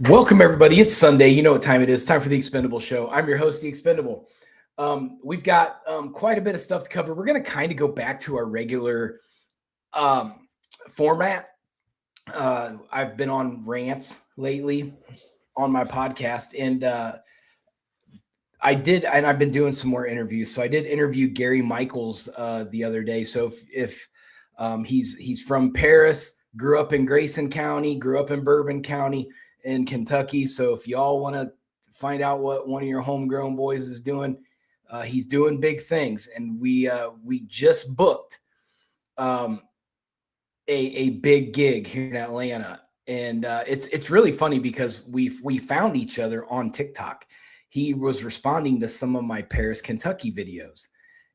Welcome, everybody. It's Sunday. You know what time it is. Time for the Expendable Show. I'm your host, the Expendable. We've got quite a bit of stuff to cover. We're going to kind of go back to our regular format. I've been on rants lately on my podcast, and I've been doing some more interviews. So I did interview Gary Michaels the other day. So if he's from Paris, grew up in Grayson County, grew up in Bourbon County in Kentucky. So if y'all want to find out what one of your homegrown boys is doing, he's doing big things. And we just booked a big gig here in Atlanta. And it's really funny because we found each other on TikTok. He was responding to some of my Paris, Kentucky videos.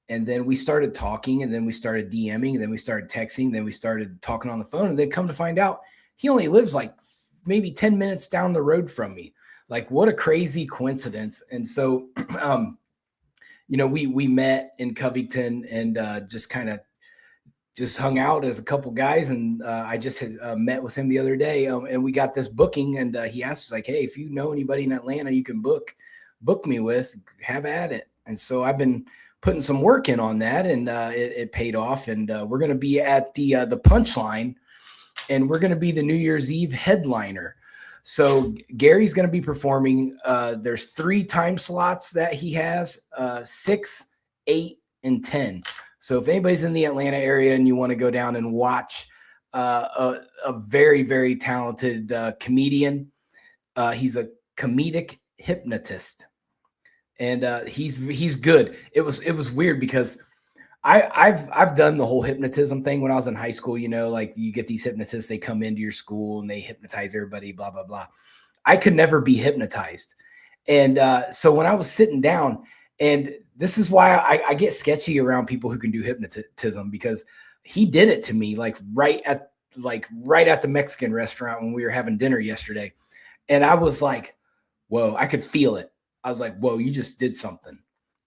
And then we started talking, and then we started DMing, and then we started texting, then we started talking on the phone. And then come to find out, he only lives like maybe 10 minutes down the road from me. Like, what a crazy coincidence. And so, we met in Covington and just kind of just hung out as a couple guys. And I just had met with him the other day, and we got this booking. And he asked us, like, hey, if you know anybody in Atlanta you can book me with, have at it. And so I've been putting some work in on that, and it paid off. And we're going to be at the Punchline, and we're going to be the New Year's Eve headliner. So Gary's going to be performing. There's 3 time slots that he has, 6, 8, and 10. So if anybody's in the Atlanta area and you want to go down and watch a very, very talented comedian, he's a comedic hypnotist. And he's good. It was weird because I've done the whole hypnotism thing when I was in high school. Like you get these hypnotists, they come into your school and they hypnotize everybody, blah blah blah. I could never be hypnotized, and so when I was sitting down, and this is why I get sketchy around people who can do hypnotism, because he did it to me like right at the Mexican restaurant when we were having dinner yesterday, and I was like, whoa, I could feel it. I was like, whoa, you just did something.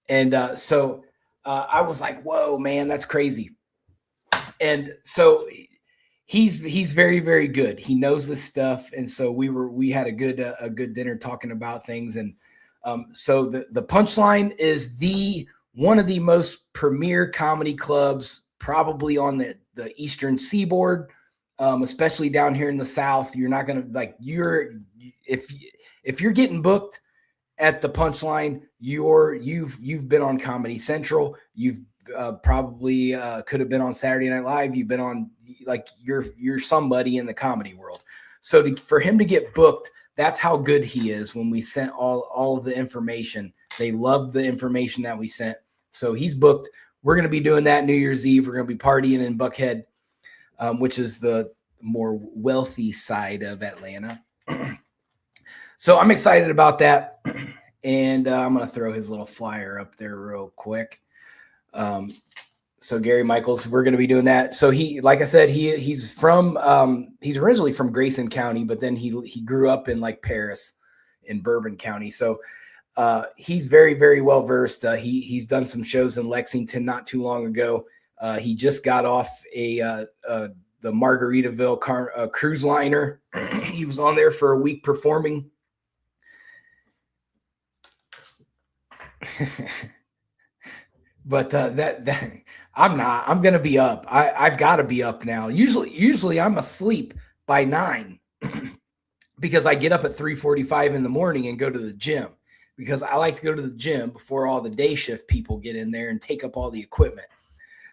And so I was like, whoa, man, that's crazy. And so he's very, very good. He knows this stuff. And so we had a good dinner talking about things. And so the Punchline is one of the most premier comedy clubs probably on the Eastern Seaboard, especially down here in the South. You're not going to if you're getting booked at the Punchline, you've been on Comedy Central. You've probably could have been on Saturday Night Live. You've been on, like, you're somebody in the comedy world. So for him to get booked, that's how good he is. When we sent all of the information, they loved the information that we sent. So he's booked. We're going to be doing that New Year's Eve. We're going to be partying in Buckhead, which is the more wealthy side of Atlanta. So I'm excited about that. And I'm going to throw his little flyer up there real quick. So Gary Michaels, we're going to be doing that. So like I said, he's originally from Grayson County, but then he grew up in like Paris in Bourbon County. So he's very, very well versed. He's done some shows in Lexington not too long ago. He just got off the Margaritaville cruise liner. He was on there for a week performing. But I'm going to be up. I've got to be up now. Usually I'm asleep by 9 because I get up at 3:45 in the morning and go to the gym, because I like to go to the gym before all the day shift people get in there and take up all the equipment.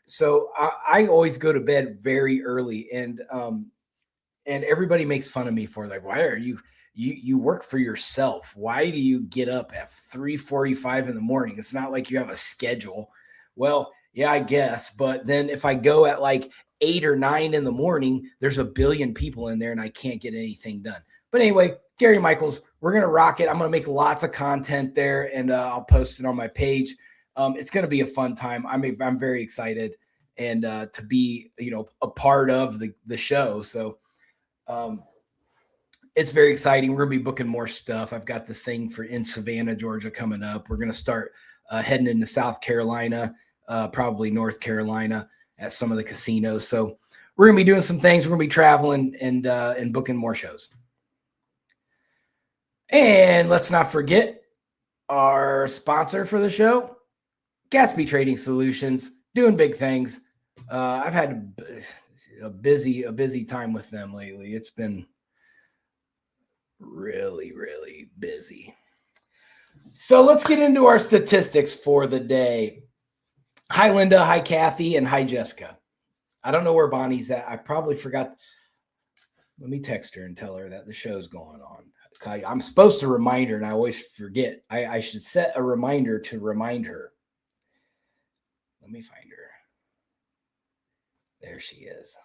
So I always go to bed very early, and everybody makes fun of me for, like, why are you work for yourself? Why do you get up at 3:45 in the morning? It's not like you have a schedule. Well, yeah, I guess. But then if I go at like 8 or 9 in the morning, there's a billion people in there and I can't get anything done. But anyway, Gary Michaels, we're going to rock it. I'm going to make lots of content there, and I'll post it on my page. It's going to be a fun time. I'm very excited, and to be, a part of the show. So, it's very exciting. We're going to be booking more stuff. I've got this thing in Savannah, Georgia coming up. We're going to start heading into South Carolina, probably North Carolina at some of the casinos. So we're going to be doing some things. We're going to be traveling and booking more shows. And let's not forget our sponsor for the show, Gatsby Trading Solutions, doing big things. I've had a busy time with them lately. It's been really, really busy. So let's get into our statistics for the day. Hi, Linda. Hi, Kathy. And hi, Jessica. I don't know where Bonnie's at. I probably forgot. Let me text her and tell her that the show's going on. I'm supposed to remind her, and I always forget. I should set a reminder to remind her. Let me find her. There she is.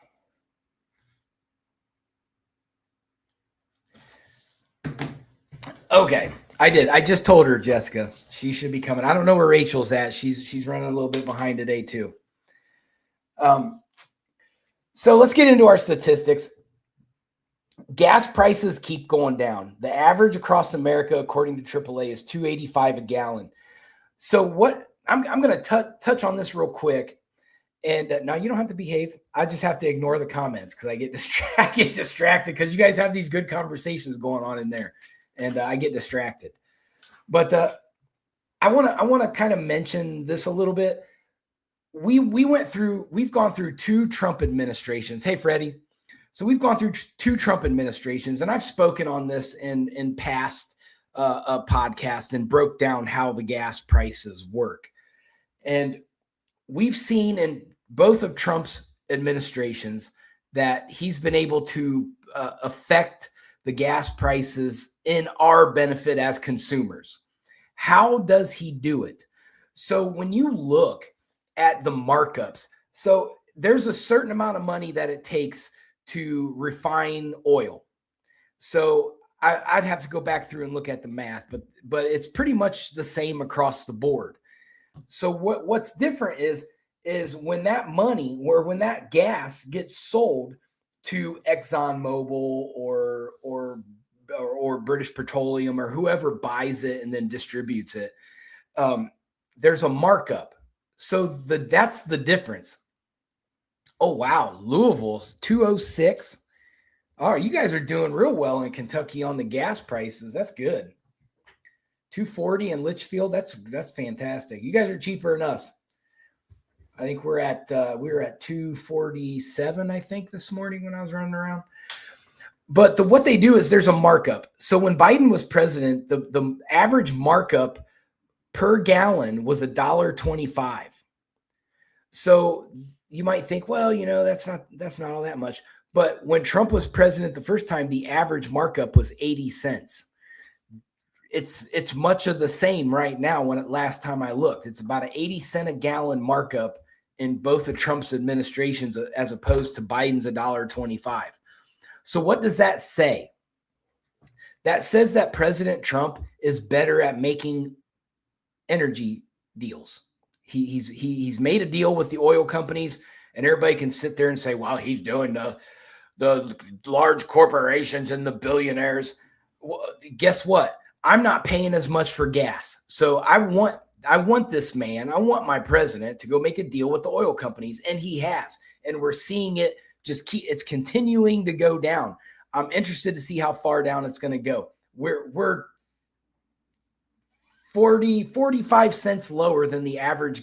Okay, I did. I just told her, Jessica. She should be coming. I don't know where Rachel's at. She's running a little bit behind today too. So let's get into our statistics. Gas prices keep going down. The average across America, according to AAA, is $2.85 a gallon. So what I'm going to touch on this real quick. And now you don't have to behave. I just have to ignore the comments because I get distracted because you guys have these good conversations going on in there, and I get distracted. But I want to kind of mention this a little bit. We've gone through two Trump administrations. Hey, Freddie. So we've gone through two Trump administrations, and I've spoken on this in past podcasts and broke down how the gas prices work. And we've seen in both of Trump's administrations that he's been able to affect the gas prices in our benefit as consumers. How does he do it? So when you look at the markups, so there's a certain amount of money that it takes to refine oil. So I'd have to go back through and look at the math, but it's pretty much the same across the board. So what's different is when that money or when that gas gets sold to ExxonMobil or British Petroleum or whoever buys it and then distributes it, there's a markup. So that's the difference. Oh, wow. Louisville's 206. Oh, you guys are doing real well in Kentucky on the gas prices. That's good. 240 in Litchfield. That's fantastic. You guys are cheaper than us. I think we were at 247, I think, this morning when I was running around. But what they do is there's a markup. So when Biden was president, the average markup per gallon was $1.25. So you might think, well, that's not all that much. But when Trump was president the first time, the average markup was 80 cents. It's much of the same right now. Last time I looked, it's about an 80 cent a gallon markup in both of Trump's administrations as opposed to Biden's $1.25. So what does that say? That says that President Trump is better at making energy deals. He's made a deal with the oil companies, and everybody can sit there and say, well, he's doing the large corporations and the billionaires. Well, guess what? I'm not paying as much for gas. So I want this man, I want my president to go make a deal with the oil companies, and he has. And we're seeing it it's continuing to go down. I'm interested to see how far down it's going to go. We're 45 cents lower than the average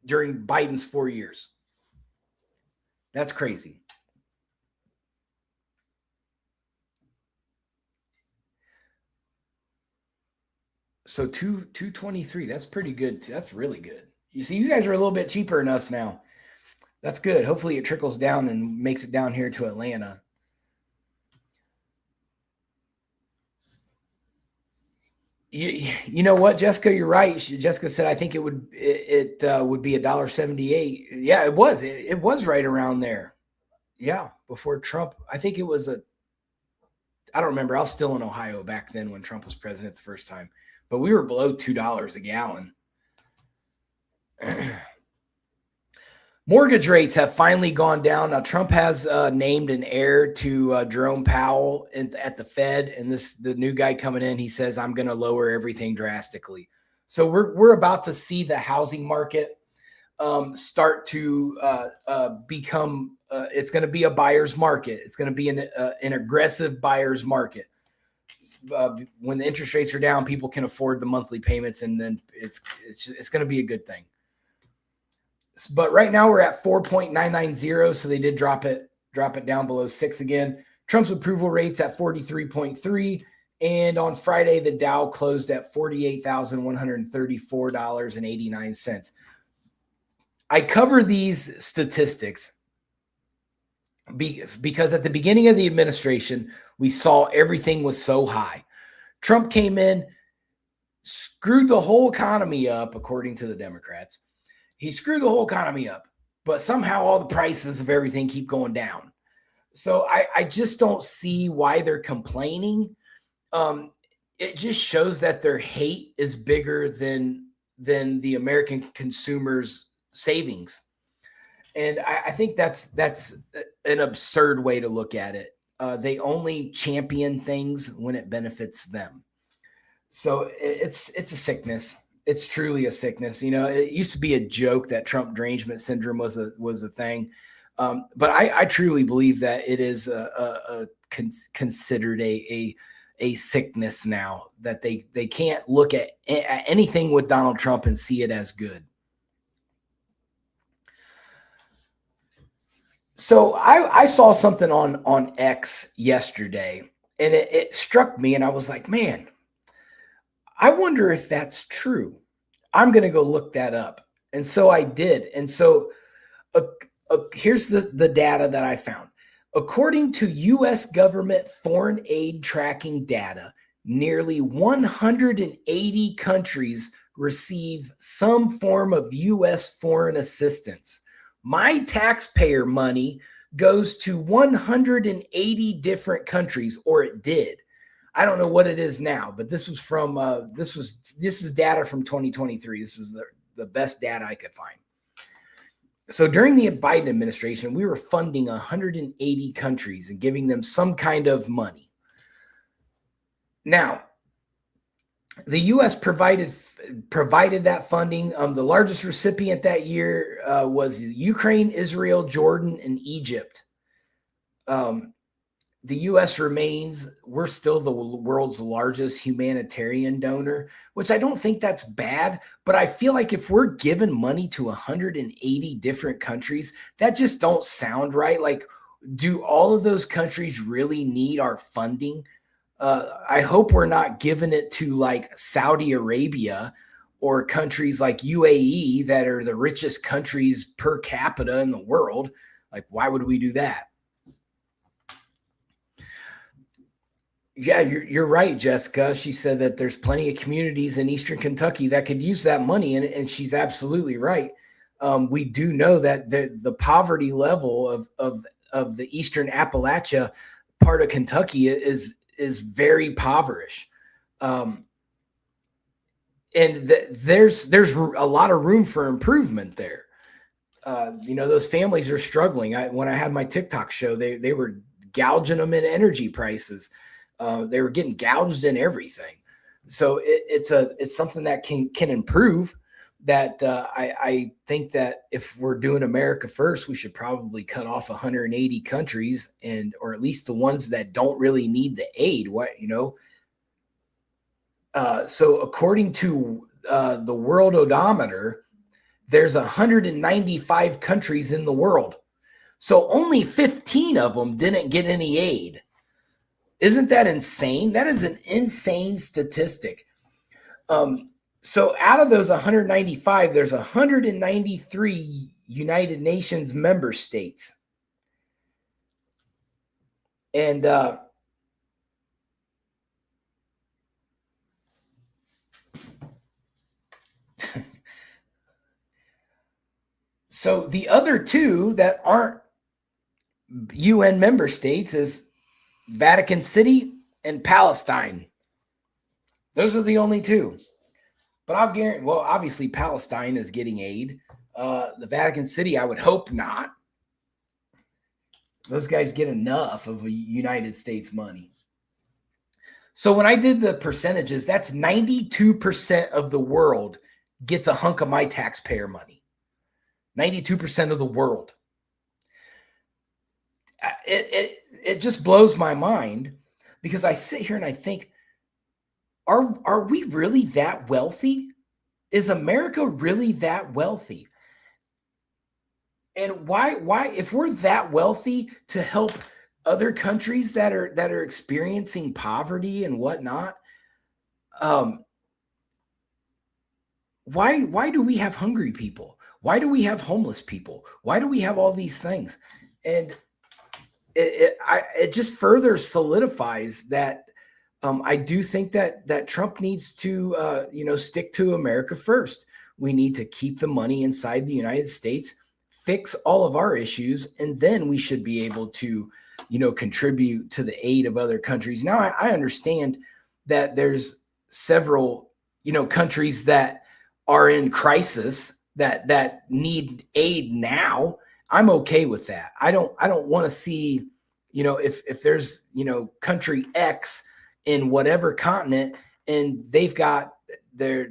during Biden's 4 years. That's crazy. So 223, that's pretty good. That's really good. You see, you guys are a little bit cheaper than us now. That's good. Hopefully it trickles down and makes it down here to Atlanta. You know what, Jessica, you're right. Jessica said, I think it would be $1.78. Yeah, it was. It was right around there. Yeah, before Trump. I think it was I don't remember. I was still in Ohio back then when Trump was president the first time, but we were below $2 a gallon. Mortgage rates have finally gone down. Now, Trump has named an heir to Jerome Powell at the Fed, and the new guy coming in, he says, I'm going to lower everything drastically. So we're about to see the housing market start to become. It's going to be a buyer's market. It's going to be an aggressive buyer's market. when the interest rates are down, people can afford the monthly payments, and then it's going to be a good thing. But right now we're at 4.990, so they did drop it down below 6 again. Trump's approval rate's at 43.3, and on Friday the Dow closed at $48,134.89. I cover these statistics because at the beginning of the administration, we saw everything was so high. Trump came in, screwed the whole economy up, according to the Democrats. He screwed the whole economy up, but somehow all the prices of everything keep going down. So I just don't see why they're complaining. It just shows that their hate is bigger than the American consumer's savings. And I think that's an absurd way to look at it. They only champion things when it benefits them. So it's a sickness. It's truly a sickness. You know, it used to be a joke that Trump derangement syndrome was a thing. But I truly believe that it is considered a sickness now, that they can't look at anything with Donald Trump and see it as good. So I saw something on X yesterday, and it struck me, and I was like, man, I wonder if that's true. I'm going to go look that up. And so I did. And so here's the data that I found. According to U.S. government foreign aid tracking data, nearly 180 countries receive some form of U.S. foreign assistance. My taxpayer money goes to 180 different countries, or it did. I don't know what it is now, but this was from this is data from 2023. This is the best data I could find. So during the Biden administration, we were funding 180 countries and giving them some kind of money. Now, the U.S. provided that funding. The largest recipient that year was Ukraine, Israel, Jordan, and Egypt. The U.S. we're still the world's largest humanitarian donor, which I don't think that's bad. But I feel like if we're giving money to 180 different countries, that just don't sound right. Like, do all of those countries really need our funding? I hope we're not giving it to like Saudi Arabia or countries like UAE that are the richest countries per capita in the world. Like, why would we do that? Yeah, you're right, Jessica. She said that there's plenty of communities in Eastern Kentucky that could use that money, and she's absolutely right. We do know that the poverty level of the Eastern Appalachia part of Kentucky is very impoverished, and there's a lot of room for improvement there. Those families are struggling. When I had my TikTok show, they were gouging them in energy prices. They were getting gouged in everything. So it's something that can improve. That I think that if we're doing America first, we should probably cut off 180 countries, or at least the ones that don't really need the aid. So according to the World Odometer, there's 195 countries in the world. So only 15 of them didn't get any aid. Isn't that insane? That is an insane statistic. So out of those 195, there's 193 United Nations member states. And so the other two that aren't UN member states is Vatican City and Palestine. Those are the only two. But I'll guarantee, well, obviously Palestine is getting aid. The Vatican City, I would hope not. Those guys get enough of a United States money. So when I did the percentages, that's 92% of the world gets a hunk of my taxpayer money. 92% of the world. It just blows my mind because I sit here and I think, are we really that wealthy? Is America really that wealthy? And why if we're that wealthy to help other countries that are experiencing poverty and whatnot, why do we have hungry people? Why do we have homeless people? Why do we have all these things? And it just further solidifies that I do think that Trump needs to stick to America first. We need to keep the money inside the United States, fix all of our issues, and then we should be able to contribute to the aid of other countries. Now I understand that there's several countries that are in crisis that need aid now. I'm okay with that. I don't want to see, if there's, country X in whatever continent and they've got their,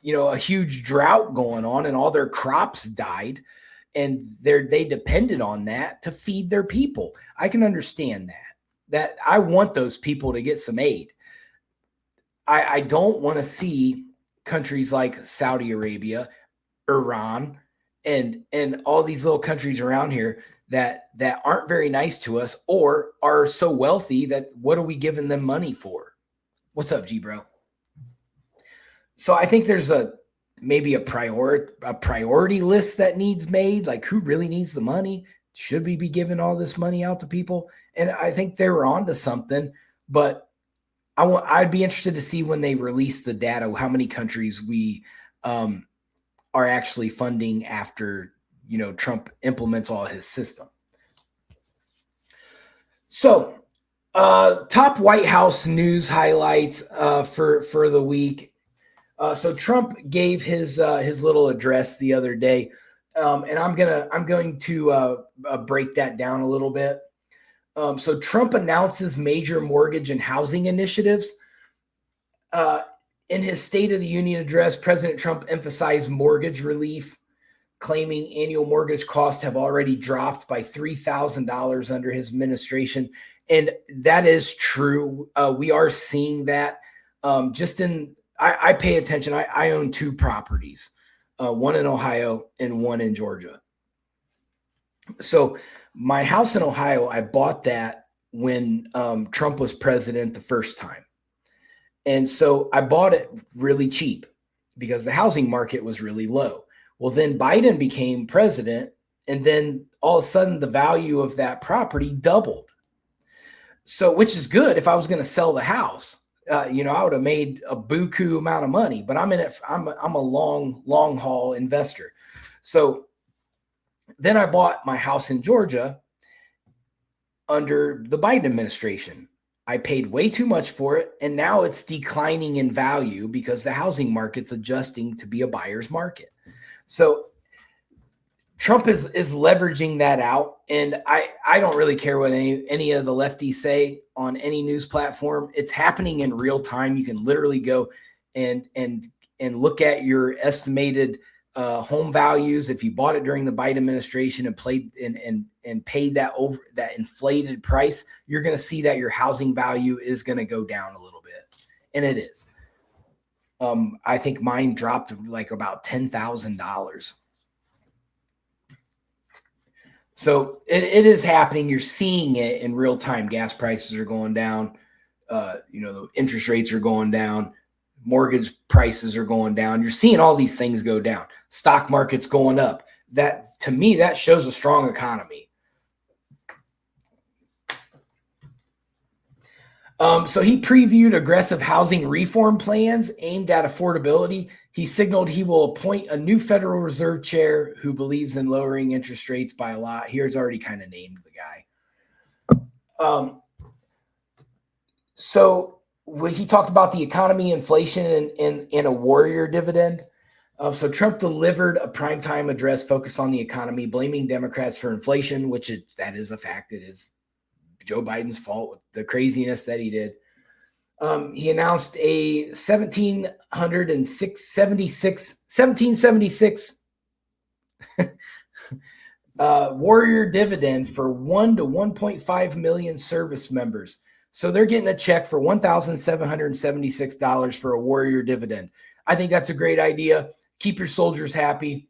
a huge drought going on and all their crops died and they depended on that to feed their people. I can understand that I want those people to get some aid. I don't want to see countries like Saudi Arabia, Iran, and all these little countries around here that aren't very nice to us or are so wealthy that what are we giving them money for? What's up, G bro? So I think there's maybe a priority list that needs made, like who really needs the money? Should we be giving all this money out to people? And I think they were onto something, but I'd be interested to see when they release the data, how many countries we are actually funding after, Trump implements all his system. So top White House news highlights for the week. So Trump gave his little address the other day, and I'm going to break that down a little bit. So Trump announces major mortgage and housing initiatives. In his State of the Union address, President Trump emphasized mortgage relief, claiming annual mortgage costs have already dropped by $3,000 under his administration. And that is true. We are seeing that I pay attention. I own two properties, one in Ohio and one in Georgia. So my house in Ohio, I bought that when Trump was president the first time. And so I bought it really cheap because the housing market was really low. Well, then Biden became president, and then all of a sudden the value of that property doubled. So, which is good if I was going to sell the house. I would have made a buku amount of money, but I'm in it. I'm a long haul investor. So then I bought my house in Georgia under the Biden administration. I paid way too much for it, and now it's declining in value because the housing market's adjusting to be a buyer's market. So Trump is leveraging that out, and I don't really care what any of the lefties say on any news platform. It's happening in real time. You can literally go and look at your estimated home values if you bought it during the Biden administration and paid that inflated price. You're going to see that your housing value is going to go down a little bit, and it is. I think mine dropped like about $10,000. So it is happening. You're seeing it in real time. Gas prices are going down. The interest rates are going down. Mortgage prices are going down. You're seeing all these things go down. Stock market's going up. That, to me, that shows a strong economy. So he previewed aggressive housing reform plans aimed at affordability. He signaled he will appoint a new Federal Reserve chair who believes in lowering interest rates by a lot. Here's already kind of named the guy. So when he talked about the economy, inflation, and a warrior dividend. So Trump delivered a primetime address focused on the economy, blaming Democrats for inflation, that is a fact. It is Joe Biden's fault with the craziness that he did. He announced a 1776 warrior dividend for 1 to 1.5 million service members. So they're getting a check for $1,776 for a warrior dividend. I think that's a great idea. Keep your soldiers happy.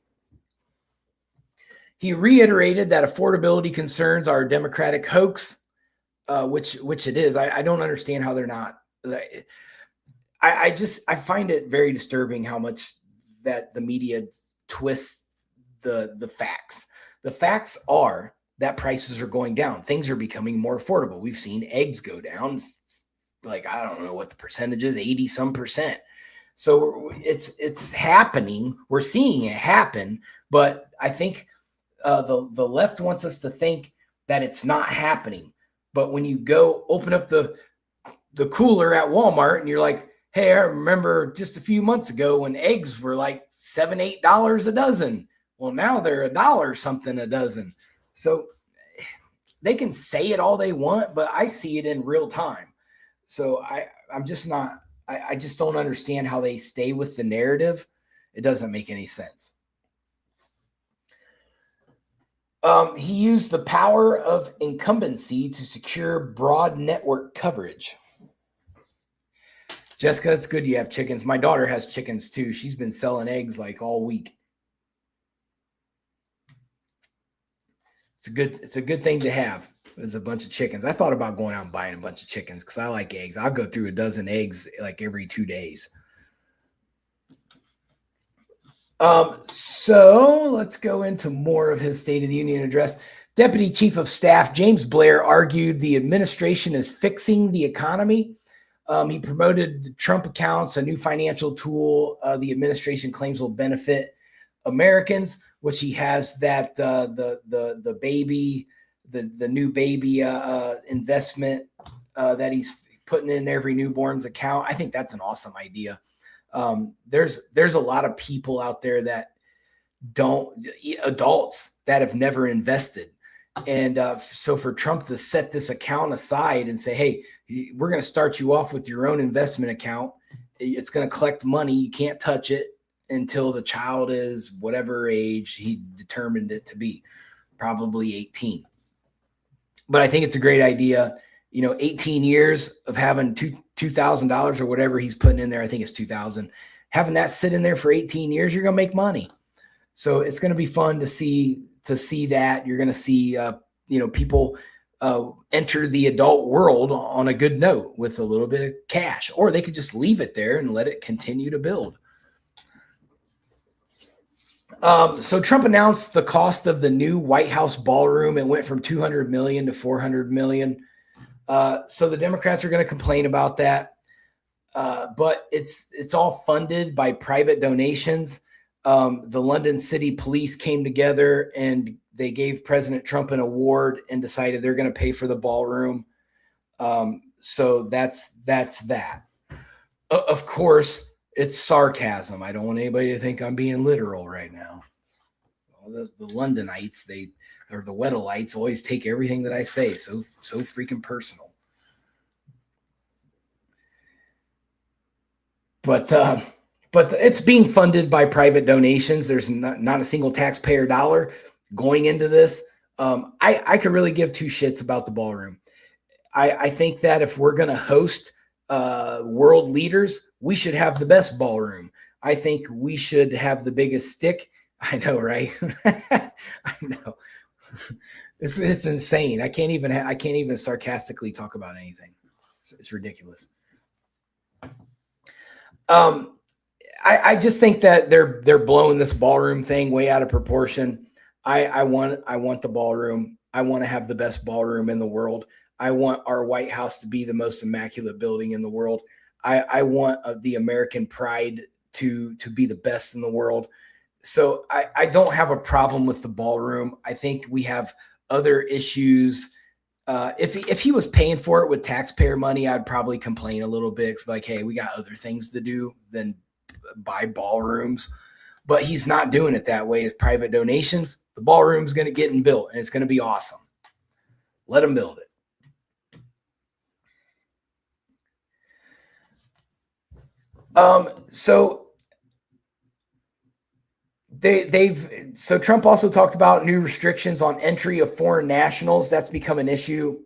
He reiterated that affordability concerns are a Democratic hoax, which it is. I don't understand how they're not. I find it very disturbing how much that the media twists the facts. The facts are that prices are going down. Things are becoming more affordable. We've seen eggs go down. Like, I don't know what the percentage is, 80 some percent. So it's happening. We're seeing it happen, but I think the left wants us to think that it's not happening. But when you go open up the cooler at Walmart and you're like, hey, I remember just a few months ago when eggs were like $7, $8 a dozen. Well, now they're $1 something a dozen. So they can say it all they want, but I see it in real time. So I'm just not, I just don't understand how they stay with the narrative. It doesn't make any sense. He used the power of incumbency to secure broad network coverage. Jessica, it's good you have chickens. My daughter has chickens too. She's been selling eggs like all week. It's a good thing to have. There's a bunch of chickens. I thought about going out and buying a bunch of chickens because I like eggs. I'll go through a dozen eggs like every 2 days. So let's go into more of his State of the Union address. Deputy Chief of Staff James Blair argued the administration is fixing the economy. He promoted the Trump accounts, a new financial tool the administration claims will benefit Americans, which he has that the baby, the new baby investment that he's putting in every newborn's account. I think that's an awesome idea. There's a lot of people out there that adults that have never invested. And so for Trump to set this account aside and say, hey, we're going to start you off with your own investment account. It's going to collect money. You can't touch it until the child is whatever age he determined it to be, probably 18. But I think it's a great idea. 18 years of having $2,000 or whatever he's putting in there. I think it's $2,000. Having that sit in there for 18 years, you're going to make money. So it's going to be fun to see that. You're going to see, people enter the adult world on a good note with a little bit of cash, or they could just leave it there and let it continue to build. So Trump announced the cost of the new White House ballroom. It went from $200 million to $400 million. So the Democrats are going to complain about that. But it's all funded by private donations. The London City Police came together and they gave President Trump an award and decided they're going to pay for the ballroom. So that's that. Of course, it's sarcasm. I don't want anybody to think I'm being literal right now. The Londonites, the Weddleites always take everything that I say so freaking personal. But it's being funded by private donations. There's not a single taxpayer dollar going into this. I could really give two shits about the ballroom. I think that if we're going to host world leaders, we should have the best ballroom. I think we should have the biggest stick. I know, right? I know. It's insane. I can't even sarcastically talk about anything. It's ridiculous. I just think that they're blowing this ballroom thing way out of proportion. I want the ballroom. I want to have the best ballroom in the world. I want our White House to be the most immaculate building in the world. I want the American pride to be the best in the world. So I don't have a problem with the ballroom. I think we have other issues. If he was paying for it with taxpayer money, I'd probably complain a little bit. It's like, hey, we got other things to do than buy ballrooms. But he's not doing it that way. It's private donations. The ballroom's going to get built, and it's going to be awesome. Let him build it. So Trump also talked about new restrictions on entry of foreign nationals. That's become an issue.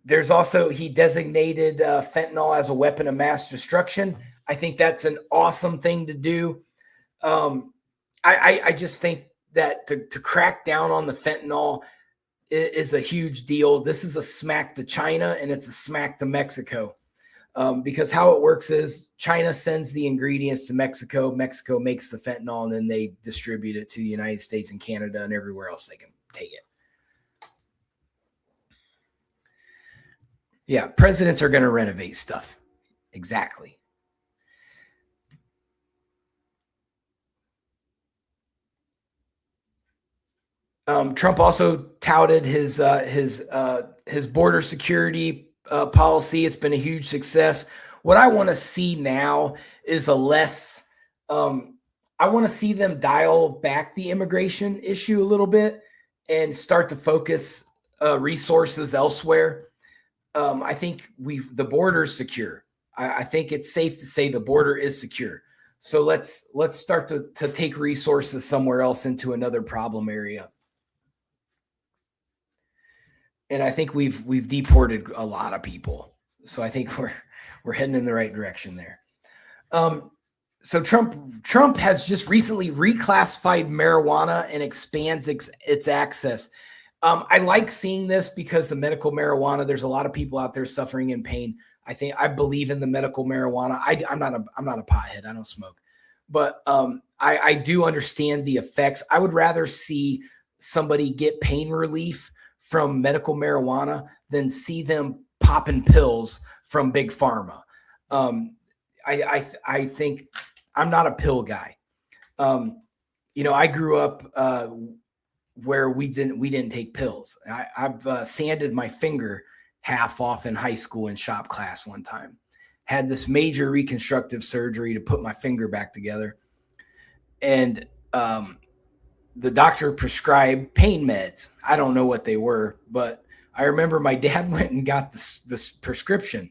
There's also, he designated fentanyl as a weapon of mass destruction. I think that's an awesome thing to do. I just think that to crack down on the fentanyl is a huge deal. This is a smack to China and it's a smack to Mexico. Because how it works is China sends the ingredients to Mexico. Mexico makes the fentanyl and then they distribute it to the United States and Canada and everywhere else they can take it. Yeah, presidents are going to renovate stuff. Exactly. Trump also touted his border security policy. It's been a huge success. What I want to see now is a less. I want to see them dial back the immigration issue a little bit and start to focus resources elsewhere. I think the border is secure. I think it's safe to say the border is secure. So let's start to take resources somewhere else into another problem area. And I think we've deported a lot of people. So I think we're heading in the right direction there. So Trump has just recently reclassified marijuana and expands its access. I like seeing this because the medical marijuana, there's a lot of people out there suffering in pain. I believe in the medical marijuana. I'm not a pothead. I don't smoke, but I do understand the effects. I would rather see somebody get pain relief from medical marijuana than see them popping pills from big pharma. I think I'm not a pill guy. I grew up where we didn't take pills. I've sanded my finger half off in high school in shop class one time. Had this major reconstructive surgery to put my finger back together. And the doctor prescribed pain meds. I don't know what they were, but I remember my dad went and got this prescription.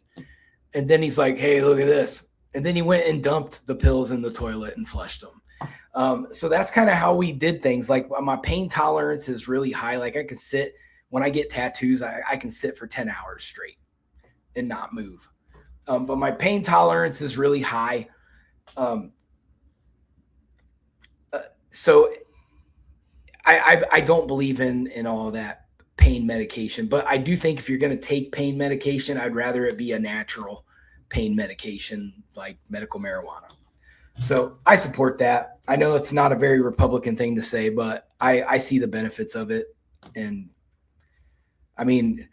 And then he's like, hey, look at this. And then he went and dumped the pills in the toilet and flushed them. So that's kind of how we did things. Like my pain tolerance is really high. Like I can sit, when I get tattoos, I can sit for 10 hours straight and not move. But my pain tolerance is really high. So I don't believe in all that pain medication, but I do think if you're going to take pain medication, I'd rather it be a natural pain medication like medical marijuana. So I support that. I know it's not a very Republican thing to say, but I see the benefits of it. And I mean,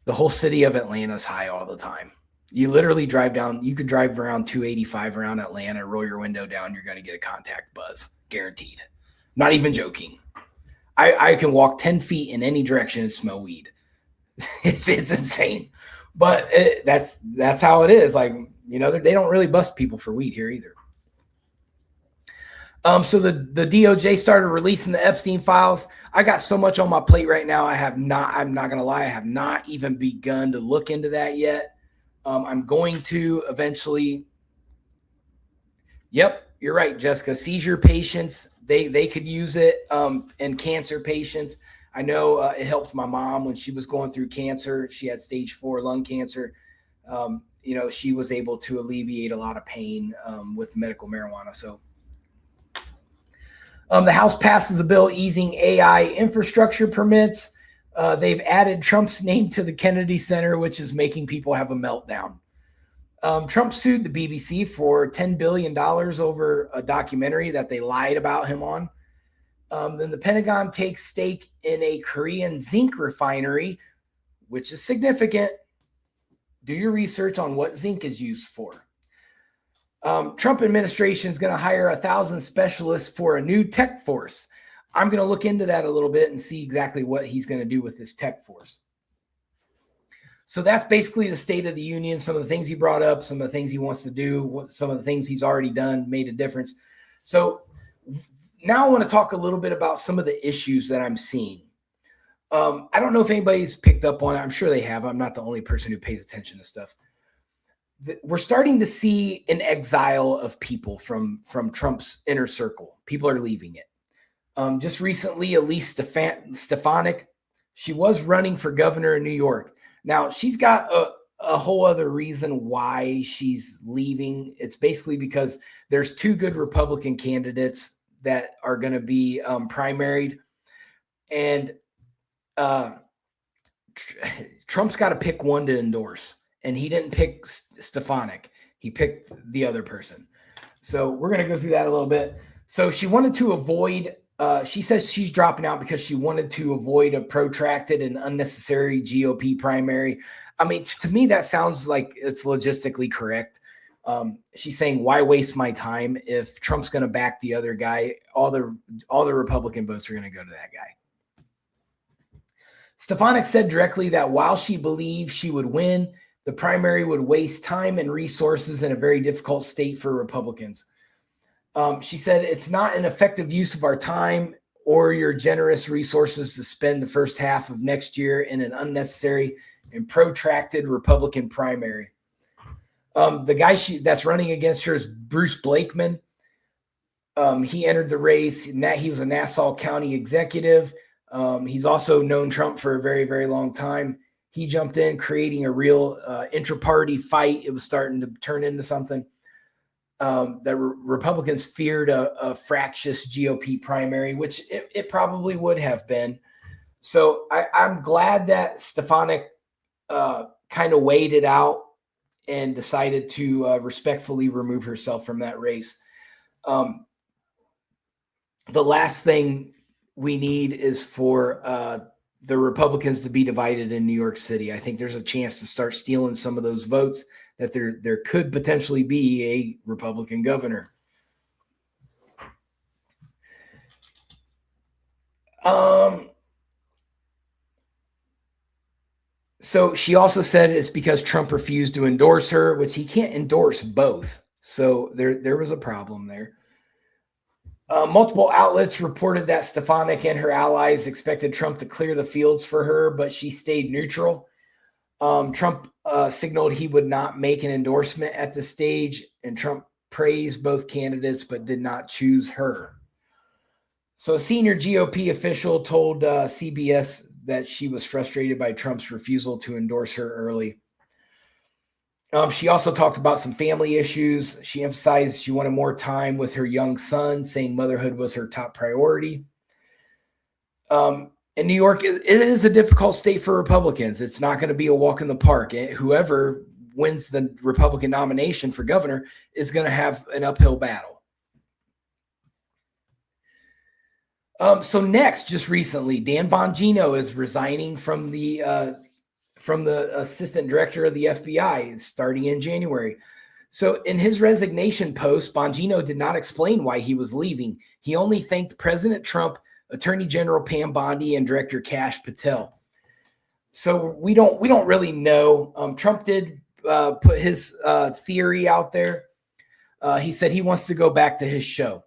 the whole city of Atlanta is high all the time. You literally drive down, you could drive around 285 around Atlanta, roll your window down, you're going to get a contact buzz, guaranteed. Not even joking. I can walk 10 feet in any direction and smell weed. It's insane. But that's how it is. Like, they don't really bust people for weed here either. So the DOJ started releasing the Epstein files. I got so much on my plate right now. I'm not going to lie. I have not even begun to look into that yet. I'm going to eventually. Yep, you're right, Jessica. Seizure patients, they could use it. And cancer patients. I know it helped my mom when she was going through cancer. She had stage 4 lung cancer. She was able to alleviate a lot of pain with medical marijuana. So the House passes a bill easing AI infrastructure permits. They've added Trump's name to the Kennedy Center, which is making people have a meltdown. Trump sued the BBC for $10 billion over a documentary that they lied about him on. Then the Pentagon takes stake in a Korean zinc refinery, which is significant. Do your research on what zinc is used for. Trump administration is going to hire 1,000 specialists for a new tech force. I'm going to look into that a little bit and see exactly what he's going to do with this tech force. So that's basically the State of the Union, some of the things he brought up, some of the things he wants to do, some of the things he's already done, made a difference. So now I want to talk a little bit about some of the issues that I'm seeing. I don't know if anybody's picked up on it. I'm sure they have. I'm not the only person who pays attention to stuff. We're starting to see an exile of people from Trump's inner circle. People are leaving it. Just recently, Elise Stefanik, she was running for governor in New York. Now, she's got a whole other reason why she's leaving. It's basically because there's two good Republican candidates that are going to be primaried. And Trump's got to pick one to endorse. And he didn't pick Stefanik. He picked the other person. So we're going to go through that a little bit. So she wanted to avoid, she says she's dropping out because she wanted to avoid a protracted and unnecessary GOP primary. I mean, to me, that sounds like it's logistically correct. She's saying, why waste my time if Trump's going to back the other guy? All the Republican votes are going to go to that guy. Stefanik said directly that while she believed she would win, the primary would waste time and resources in a very difficult state for Republicans. She said, it's not an effective use of our time or your generous resources to spend the first half of next year in an unnecessary and protracted Republican primary. The guy that's running against her is Bruce Blakeman. He entered the race. He was a Nassau County executive. He's also known Trump for a very, very long time. He jumped in, creating a real intra-party fight. It was starting to turn into something. That Republicans feared a fractious GOP primary, which it probably would have been. So I'm glad that Stefanik kind of weighed it out and decided to respectfully remove herself from that race. The last thing we need is for the Republicans to be divided in New York City. I think there's a chance to start stealing some of those votes, that there could potentially be a Republican governor. So she also said it's because Trump refused to endorse her, which he can't endorse both. So there was a problem there. Multiple outlets reported that Stefanik and her allies expected Trump to clear the fields for her, but she stayed neutral. Trump signaled he would not make an endorsement at this stage, and Trump praised both candidates but did not choose her. So a senior GOP official told CBS that she was frustrated by Trump's refusal to endorse her early. She also talked about some family issues. She emphasized she wanted more time with her young son, saying motherhood was her top priority. In New York, it is a difficult state for Republicans. It's not going to be a walk in the park. Whoever wins the Republican nomination for governor is going to have an uphill battle. So next, just recently, Dan Bongino is resigning from the assistant director of the FBI starting in January. So in his resignation post, Bongino did not explain why he was leaving. He only thanked President Trump, Attorney General Pam Bondi, and Director Kash Patel. So we don't really know. Trump did put his theory out there. He said he wants to go back to his show.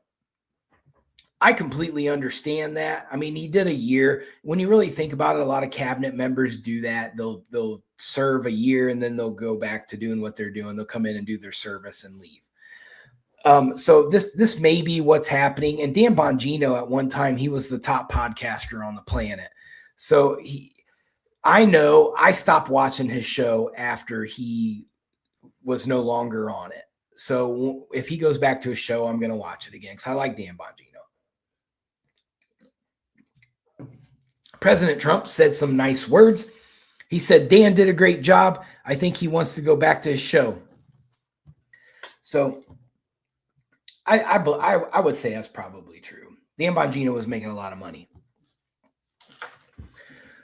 I completely understand that. I mean, he did a year. When you really think about it, a lot of cabinet members do that. They'll serve a year and then they'll go back to doing what they're doing. They'll come in and do their service and leave. So this may be what's happening. And Dan Bongino, at one time, he was the top podcaster on the planet. So I stopped watching his show after he was no longer on it. So if he goes back to his show, I'm going to watch it again because I like Dan Bongino. President Trump said some nice words. He said, Dan did a great job. I think he wants to go back to his show. So I would say that's probably true. Dan Bongino was making a lot of money.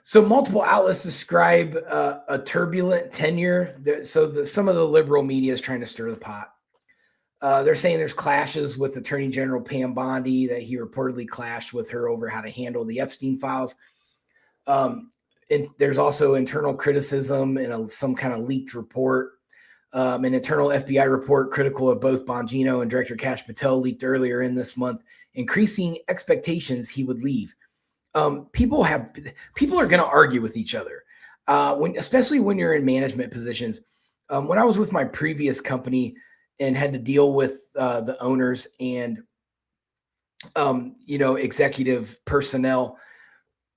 So multiple outlets describe a turbulent tenure. Some of the liberal media is trying to stir the pot. They're saying there's clashes with Attorney General Pam Bondi, that he reportedly clashed with her over how to handle the Epstein files. And there's also internal criticism in some kind of leaked report. An internal FBI report critical of both Bongino and Director Kash Patel leaked earlier in this month, increasing expectations he would leave. People are going to argue with each other, especially when you're in management positions. When I was with my previous company and had to deal with the owners and executive personnel,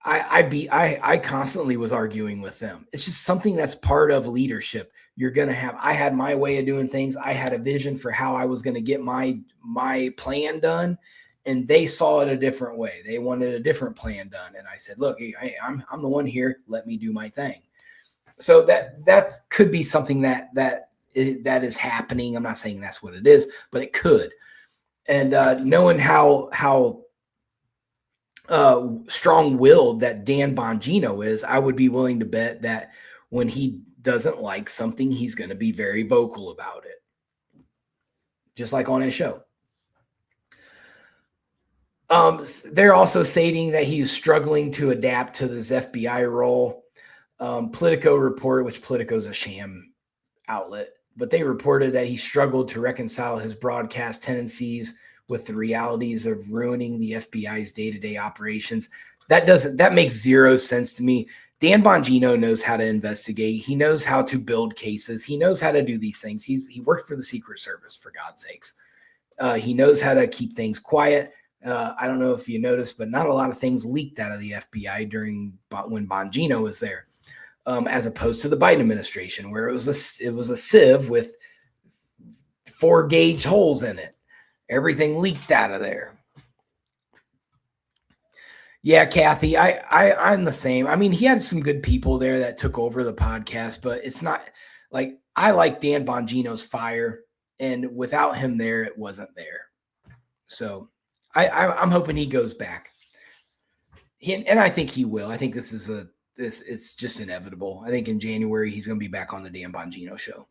I constantly was arguing with them. It's just something that's part of leadership. You're going to have, I had my way of doing things. I had a vision for how I was going to get my plan done. And they saw it a different way. They wanted a different plan done. And I said, look, I'm the one here. Let me do my thing. So that could be something that is happening. I'm not saying that's what it is, but it could. And knowing how strong-willed that Dan Bongino is, I would be willing to bet that when he doesn't like something, he's going to be very vocal about it, just like on his show. They're also stating that he's struggling to adapt to this FBI role. Politico reported, which Politico is a sham outlet, but they reported that he struggled to reconcile his broadcast tendencies with the realities of ruining the FBI's day-to-day operations. That makes zero sense to me. Dan Bongino knows how to investigate. He knows how to build cases. He knows how to do these things. He worked for the Secret Service, for God's sakes. He knows how to keep things quiet. I don't know if you noticed, but not a lot of things leaked out of the FBI when Bongino was there, as opposed to the Biden administration, where it was a sieve with 4-gauge holes in it. Everything leaked out of there. Yeah, Kathy, I'm the same. I mean, he had some good people there that took over the podcast, but it's not like, I like Dan Bongino's fire, and without him there, it wasn't there. So I'm hoping he goes back. And I think he will. I think it's just inevitable. I think in January, he's going to be back on the Dan Bongino show.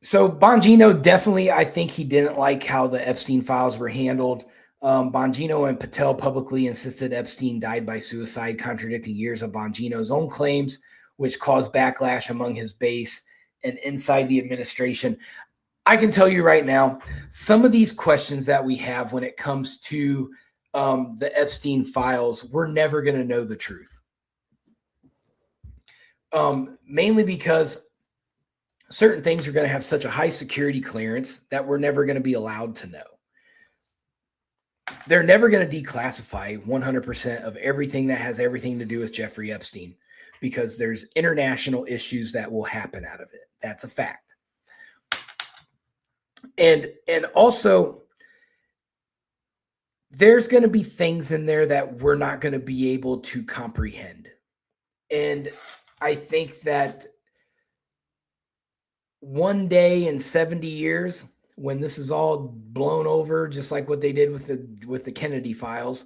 So Bongino definitely, I think he didn't like how the Epstein files were handled. Bongino and Patel publicly insisted Epstein died by suicide, contradicting years of Bongino's own claims, which caused backlash among his base and inside the administration. I can tell you right now, some of these questions that we have when it comes to the Epstein files, we're never going to know the truth. Mainly because certain things are going to have such a high security clearance that we're never going to be allowed to know. They're never going to declassify 100% of everything that has everything to do with Jeffrey Epstein, because there's international issues that will happen out of it. That's a fact. And also, there's going to be things in there that we're not going to be able to comprehend. And I think that one day in 70 years, when this is all blown over, just like what they did with the Kennedy files,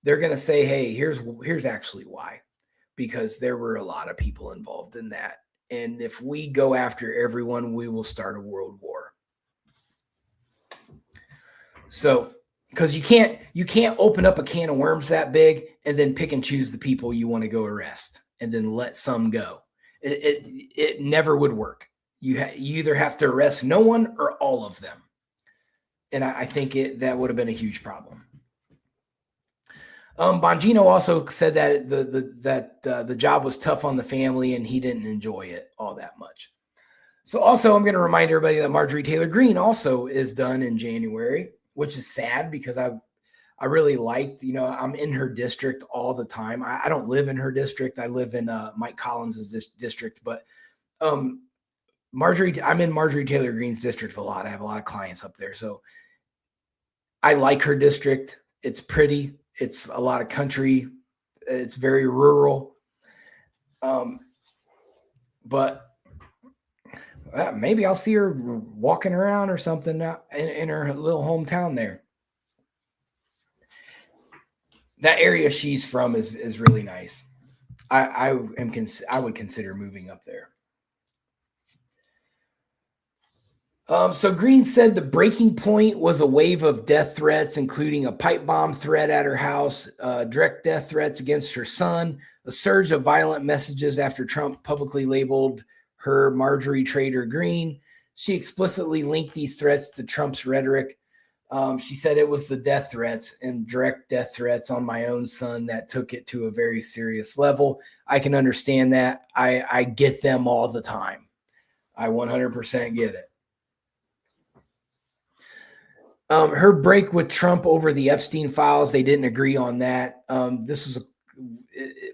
they're going to say, hey, here's actually why, because there were a lot of people involved in that. And if we go after everyone, we will start a world war. So, because you can't open up a can of worms that big and then pick and choose the people you want to go arrest and then let some go. It never would work. You either have to arrest no one or all of them. And I think that would have been a huge problem. Bongino also said that the job was tough on the family and he didn't enjoy it all that much. So also, I'm going to remind everybody that Marjorie Taylor Greene also is done in January, which is sad because I really liked, I'm in her district all the time. I don't live in her district. I live in Mike Collins's district, but I'm in Marjorie Taylor Greene's district a lot. I have a lot of clients up there. So I like her district. It's pretty. It's a lot of country. It's very rural. But maybe I'll see her walking around or something in her little hometown there. That area she's from is really nice. I would consider moving up there. So Green said the breaking point was a wave of death threats, including a pipe bomb threat at her house, direct death threats against her son, a surge of violent messages after Trump publicly labeled her Marjorie Taylor Greene. She explicitly linked these threats to Trump's rhetoric. She said it was the death threats and direct death threats on my own son that took it to a very serious level. I can understand that. I get them all the time. I 100% get it. Her break with Trump over the Epstein files, they didn't agree on that. This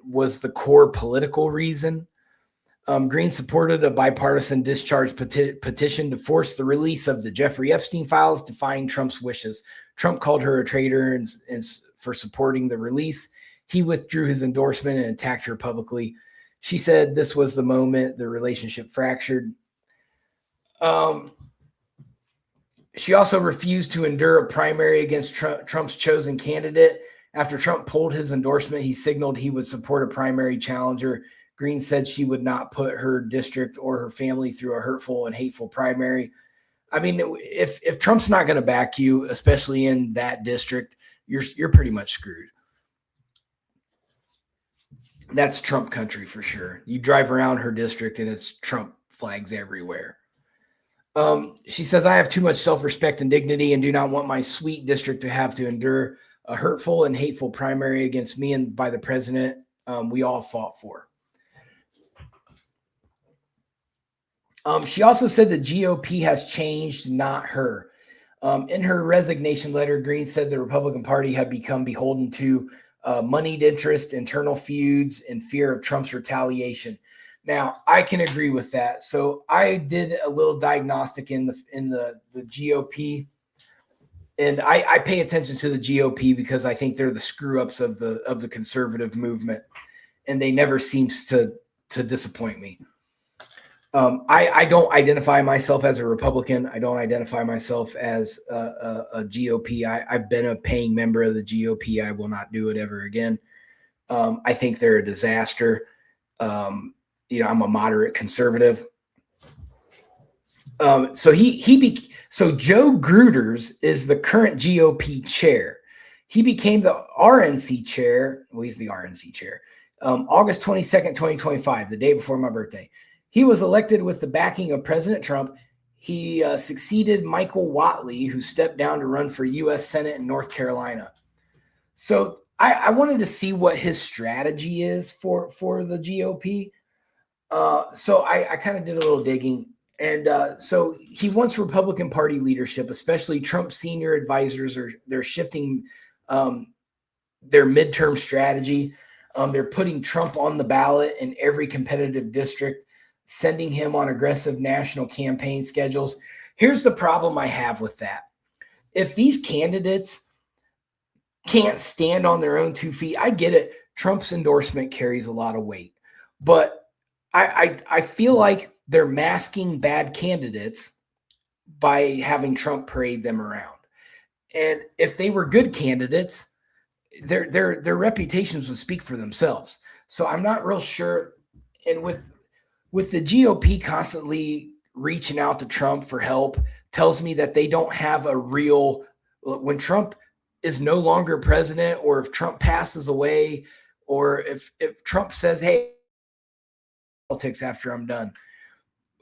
was the core political reason. Green supported a bipartisan discharge petition to force the release of the Jeffrey Epstein files, defying Trump's wishes. Trump called her a traitor and for supporting the release. He withdrew his endorsement and attacked her publicly. She said this was the moment the relationship fractured. She also refused to endure a primary against Trump's chosen candidate. After Trump pulled his endorsement, he signaled he would support a primary challenger. Green said she would not put her district or her family through a hurtful and hateful primary. I mean, if Trump's not going to back you, especially in that district, you're pretty much screwed. That's Trump country for sure. You drive around her district and it's Trump flags everywhere. She says, I have too much self-respect and dignity and do not want my sweet district to have to endure a hurtful and hateful primary against me and by the president we all fought for. She also said the GOP has changed, not her. In her resignation letter, Green said the Republican Party had become beholden to moneyed interest, internal feuds, and fear of Trump's retaliation. Now, I can agree with that. So I did a little diagnostic in the GOP, and I pay attention to the GOP because I think they're the screw ups of the conservative movement, and they never seems to disappoint me. I don't identify myself as a Republican. I don't identify myself as a GOP. I've been a paying member of the GOP. I will not do it ever again. I think they're a disaster. I'm a moderate conservative. So Joe Gruters is the current GOP chair. He became the RNC chair. Well, he's the RNC chair. August 22nd, 2025, the day before my birthday. He was elected with the backing of President Trump. He succeeded Michael Whatley, who stepped down to run for U.S. Senate in North Carolina. So I wanted to see what his strategy is for the GOP. So I kind of did a little digging. And so he wants Republican Party leadership, especially Trump's senior advisors they're shifting their midterm strategy. They're putting Trump on the ballot in every competitive district, sending him on aggressive national campaign schedules. Here's the problem I have with that. If these candidates can't stand on their own 2 feet, I get it. Trump's endorsement carries a lot of weight. But I feel like they're masking bad candidates by having Trump parade them around. And if they were good candidates, their reputations would speak for themselves. So I'm not real sure. And with the GOP constantly reaching out to Trump for help, tells me that they don't have a real, when Trump is no longer president, or if Trump passes away, or if Trump says, hey, politics after I'm done,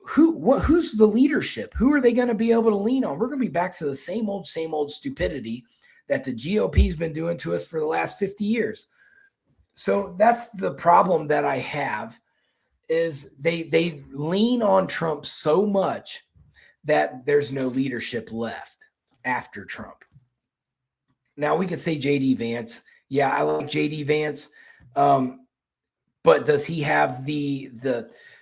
who's the leadership? Who are they going to be able to lean on? We're going to be back to the same old stupidity that the GOP has been doing to us for the last 50 years. So that's the problem that I have, is they lean on Trump so much that there's no leadership left after Trump. Now we can say JD Vance. Yeah, I like JD Vance. But does he have the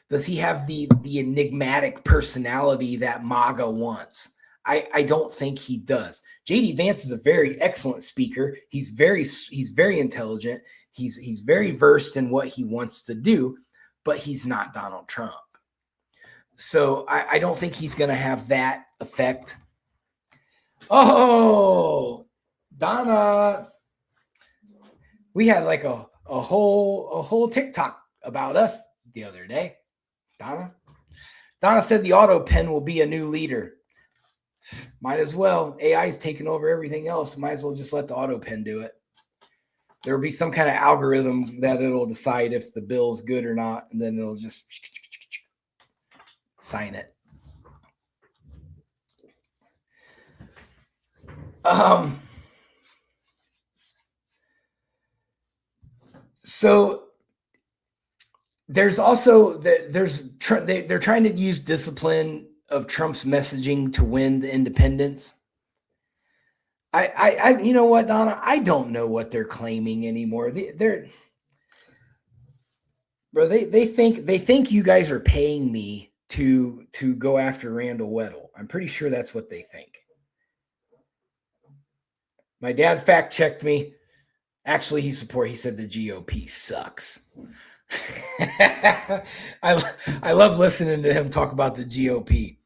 enigmatic personality that MAGA wants? I don't think he does. JD Vance is a very excellent speaker. He's very intelligent. He's very versed in what he wants to do, but he's not Donald Trump. So I don't think he's going to have that effect. Oh, Donna, we had like a whole TikTok about us the other day. Donna said the auto pen will be a new leader. Might as well. AI is taking over everything else. Might as well just let the auto pen do it. There will be some kind of algorithm that it'll decide if the bill is good or not, and then it'll just sign it. So there's also they're trying to use discipline of Trump's messaging to win the independents. you know what, Donna? I don't know what they're claiming anymore. Bro, they think you guys are paying me to go after Randall Weddle. I'm pretty sure that's what they think. My dad fact checked me. Actually, he said the GOP sucks. I love listening to him talk about the GOP.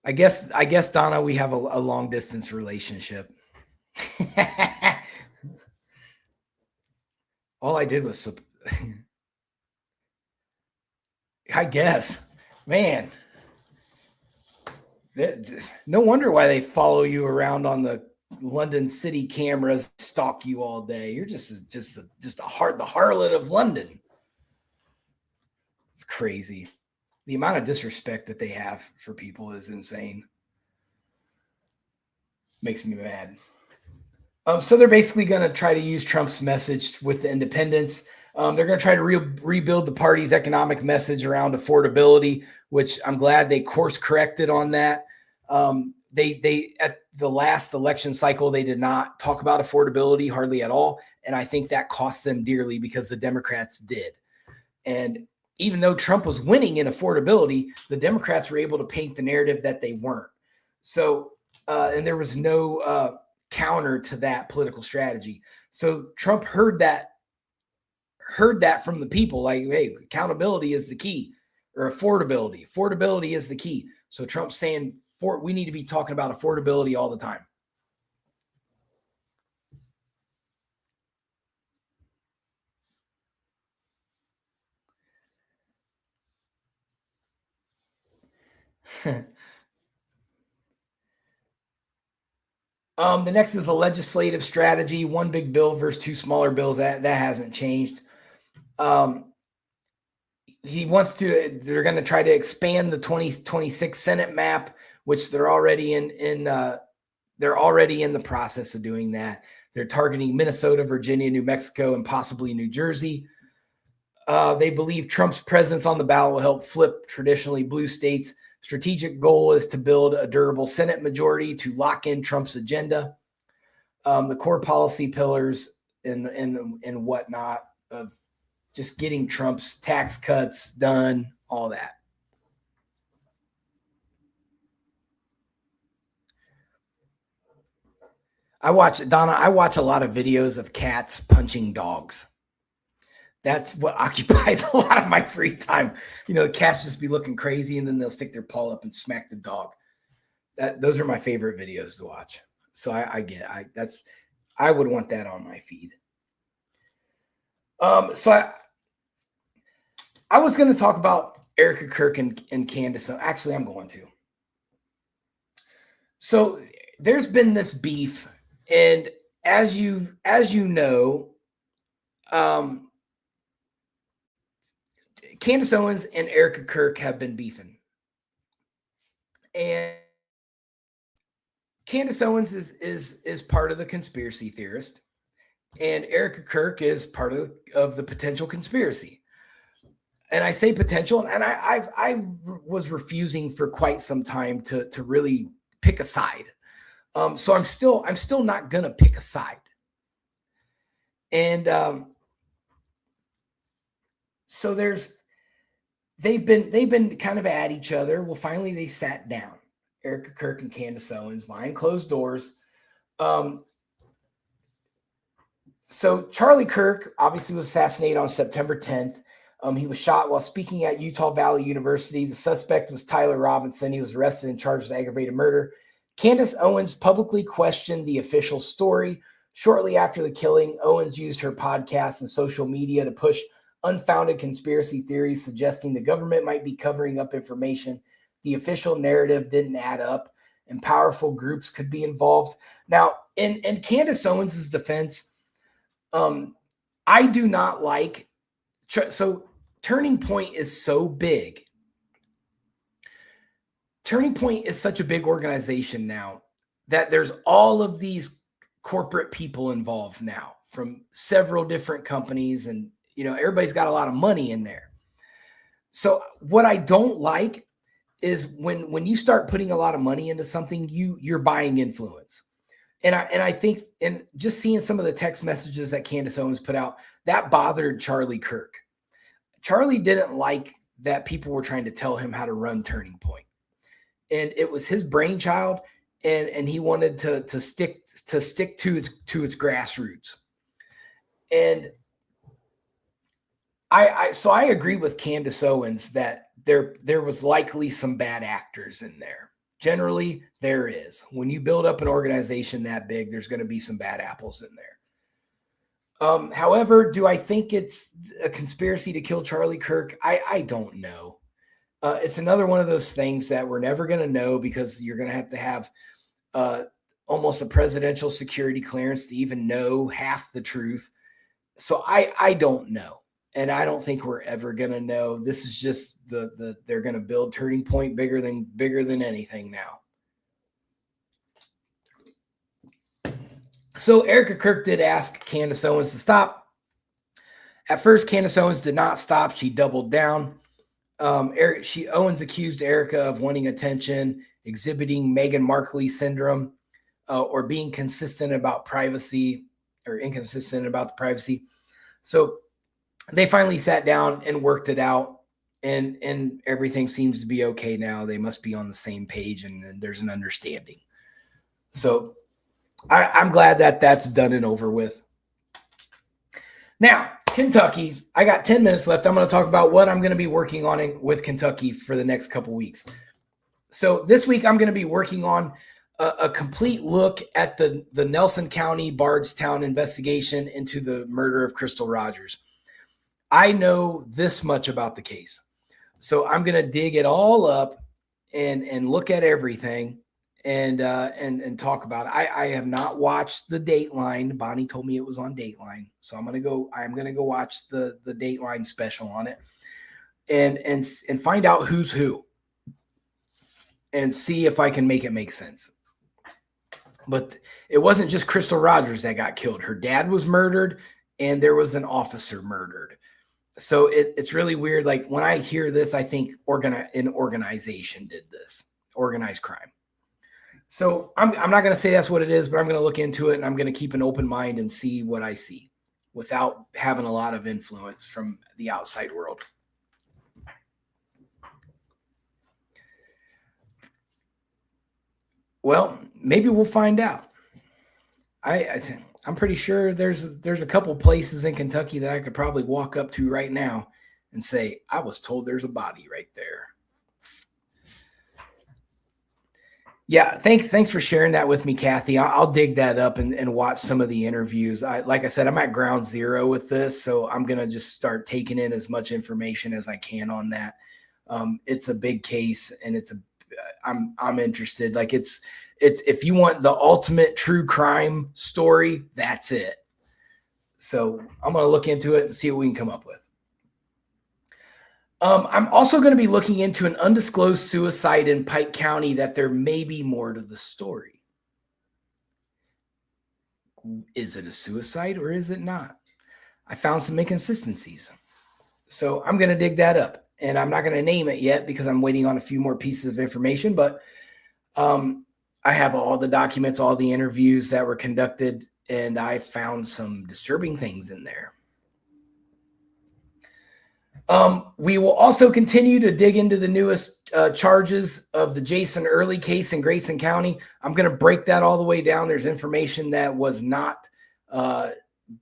I guess Donna, we have a long distance relationship. All I did was I guess, man. No wonder why they follow you around on the London city cameras, stalk you all day. You're just the harlot of London. It's crazy. The amount of disrespect that they have for people is insane. Makes me mad. So they're basically going to try to use Trump's message with the independents. They're going to try to rebuild the party's economic message around affordability, which I'm glad they course corrected on that. They at the last election cycle, they did not talk about affordability hardly at all. And I think that cost them dearly because the Democrats did. And even though Trump was winning in affordability, the Democrats were able to paint the narrative that they weren't. So, and there was no counter to that political strategy. So Trump heard that from the people, like, hey, accountability is the key, or affordability is the key. So Trump's saying we need to be talking about affordability all the time. The next is a legislative strategy, one big bill versus two smaller bills. That hasn't changed. They're going to try to expand the 2026 Senate map, which they're already they're already in the process of doing that. They're targeting Minnesota, Virginia, New Mexico, and possibly New Jersey. They believe Trump's presence on the ballot will help flip traditionally blue states. Strategic goal is to build a durable Senate majority to lock in Trump's agenda. The core policy pillars and whatnot of just getting Trump's tax cuts done, all that. I watch a lot of videos of cats punching dogs. That's what occupies a lot of my free time. You know, the cats just be looking crazy and then they'll stick their paw up and smack the dog. Those are my favorite videos to watch. So I would want that on my feed. So I was going to talk about Erika, Kirk, and Candace. Actually, I'm going to. So there's been this beef, and as you know, Candace Owens and Erika Kirk have been beefing. And Candace Owens is part of the conspiracy theorist, and Erika Kirk is part of the potential conspiracy. And I say potential, and I was refusing for quite some time to really pick a side. So I'm still not gonna pick a side. And so they've been kind of at each other. Well, finally they sat down, Erika Kirk and Candace Owens, behind closed doors. So Charlie Kirk obviously was assassinated on September 10th. He was shot while speaking at Utah Valley University. The suspect was Tyler Robinson. He was arrested and charged with aggravated murder. Candace Owens publicly questioned the official story. Shortly after the killing, Owens used her podcast and social media to push unfounded conspiracy theories, suggesting the government might be covering up information. The official narrative didn't add up, and powerful groups could be involved. Now, in Candace Owens' defense, I do not like. So Turning Point is so big. Turning Point is such a big organization now that there's all of these corporate people involved now from several different companies, and everybody's got a lot of money in there. So what I don't like is when you start putting a lot of money into something, you're buying influence. And I think, and just seeing some of the text messages that Candace Owens put out, that bothered Charlie Kirk. Charlie didn't like that people were trying to tell him how to run Turning Point. And it was his brainchild, and he wanted to stick to its grassroots. And so I agree with Candace Owens that there was likely some bad actors in there. Generally, there is. When you build up an organization that big, there's going to be some bad apples in there. However, do I think it's a conspiracy to kill Charlie Kirk? I don't know. It's another one of those things that we're never going to know, because you're going to have almost a presidential security clearance to even know half the truth. So I don't know. And I don't think we're ever going to know. This is just they're going to build Turning Point bigger than anything now. So Erika Kirk did ask Candace Owens to stop. At first, Candace Owens did not stop. She doubled down. Owens accused Erika of wanting attention, exhibiting Meghan Markle syndrome, or being consistent about privacy, or inconsistent about the privacy. So they finally sat down and worked it out, and everything seems to be okay now. They must be on the same page, and there's an understanding. So I'm glad that that's done and over with. Now, Kentucky, I got 10 minutes left. I'm going to talk about what I'm going to be working on with Kentucky for the next couple weeks. So this week, I'm going to be working on a complete look at the Nelson County Bardstown investigation into the murder of Crystal Rogers. I know this much about the case, so I'm going to dig it all up and look at everything and talk about it. I have not watched the Dateline. Bonnie told me it was on Dateline, so I'm going to go watch the Dateline special on it and find out who's who and see if I can make it make sense. But it wasn't just Crystal Rogers that got killed. Her dad was murdered, and there was an officer murdered. So it's really weird. Like, when I hear this, I think an organization did this, organized crime. So I'm not going to say that's what it is, but I'm going to look into it, and I'm going to keep an open mind and see what I see without having a lot of influence from the outside world. Well, maybe we'll find out. I'm pretty sure there's a couple places in Kentucky that I could probably walk up to right now and say, I was told there's a body right there. Yeah, thanks for sharing that with me, Kathy. I'll dig that up and watch some of the interviews. Like I said, I'm at ground zero with this, so I'm gonna just start taking in as much information as I can on that. It's a big case, and I'm interested. Like, it's if you want the ultimate true crime story, that's it. So I'm going to look into it and see what we can come up with. I'm also going to be looking into an undisclosed suicide in Pike County that there may be more to the story. Is it a suicide or is it not? I found some inconsistencies. So I'm going to dig that up, and I'm not going to name it yet because I'm waiting on a few more pieces of information, but I have all the documents, all the interviews that were conducted, and I found some disturbing things in there. We will also continue to dig into the newest charges of the Jason Early case in Grayson County. I'm going to break that all the way down. There's information that was not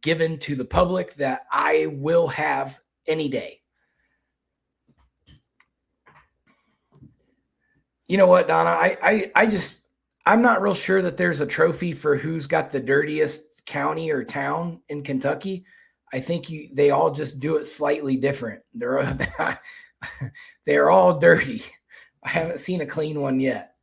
given to the public that I will have any day. You know what, Donna? I'm not real sure that there's a trophy for who's got the dirtiest county or town in Kentucky. I think they all just do it slightly different. They're all dirty. I haven't seen a clean one yet.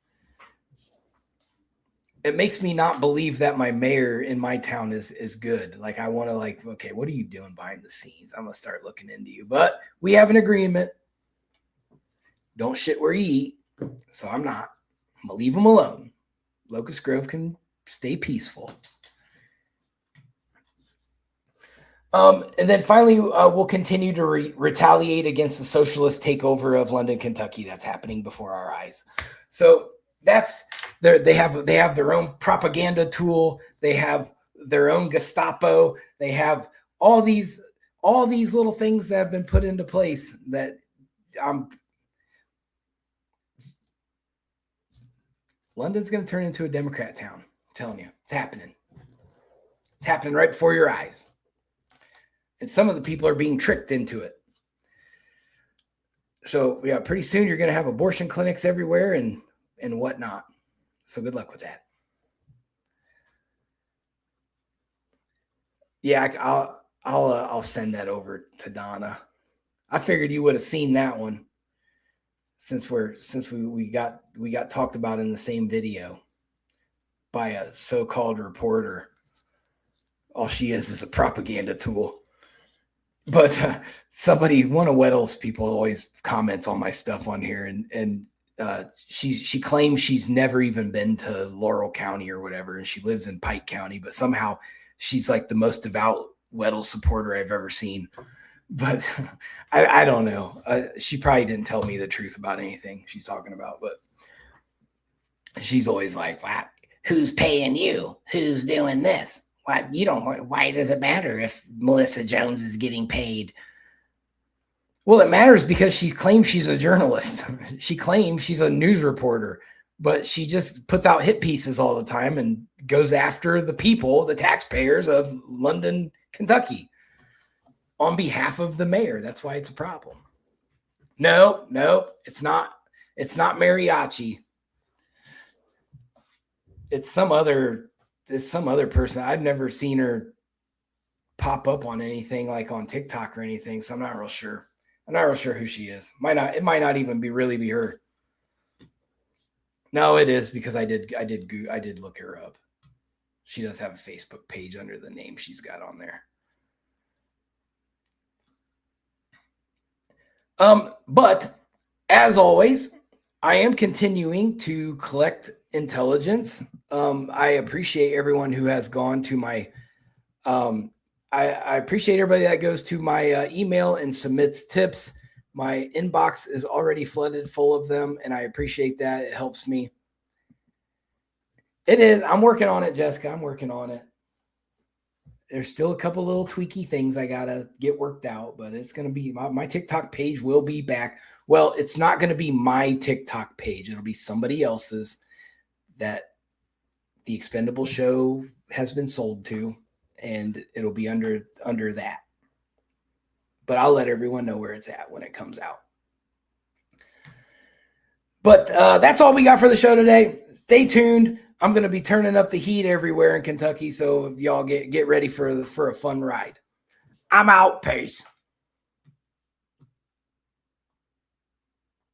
It makes me not believe that my mayor in my town is good. Like, I want to okay, what are you doing behind the scenes? I'm going to start looking into you. But we have an agreement. Don't shit where you eat. So I'm not. I'm going to leave them alone. Locust Grove can stay peaceful. And then finally, we'll continue to retaliate against the socialist takeover of London, Kentucky that's happening before our eyes. So that's they have their own propaganda tool. They have their own Gestapo. They have all these little things that have been put into place that London's going to turn into a Democrat town. I'm telling you, it's happening. It's happening right before your eyes. And some of the people are being tricked into it. So yeah, pretty soon you're going to have abortion clinics everywhere and whatnot. So good luck with that. Yeah, I'll send that over to Donna. I figured you would have seen that one since we got talked about in the same video by a so-called reporter. All she is a propaganda tool. But one of Weddle's people always comments on my stuff on here, and she claims she's never even been to Laurel County or whatever, and she lives in Pike County, but somehow she's like the most devout Weddle supporter I've ever seen. But I don't know. She probably didn't tell me the truth about anything she's talking about, but she's always like, "Wow, who's paying you? Who's doing this? Why does it matter if Melissa Jones is getting paid?" Well, it matters because she claims she's a journalist. She claims she's a news reporter, but she just puts out hit pieces all the time and goes after the people, the taxpayers of London, Kentucky, on behalf of the mayor. That's why it's a problem. No, it's not. It's not mariachi. It's some other person. I've never seen her pop up on anything like on TikTok or anything, so I'm not real sure. I'm not real sure who she is. It might not even really be her. No, it is, because I did look her up. She does have a Facebook page under the name she's got on there. But as always, I am continuing to collect intelligence. I appreciate everyone who has gone to my I appreciate everybody that goes to my email and submits tips. My inbox is already flooded full of them, and I appreciate that. It helps me. It is. I'm working on it, Jessica. I'm working on it. There's still a couple little tweaky things I got to get worked out, but it's going to be my TikTok page will be back. Well, it's not going to be my TikTok page. It'll be somebody else's that the Expendable Show has been sold to, and it'll be under that. But I'll let everyone know where it's at when it comes out. But that's all we got for the show today. Stay tuned. I'm going to be turning up the heat everywhere in Kentucky, so y'all get ready for a fun ride. I'm out. Peace.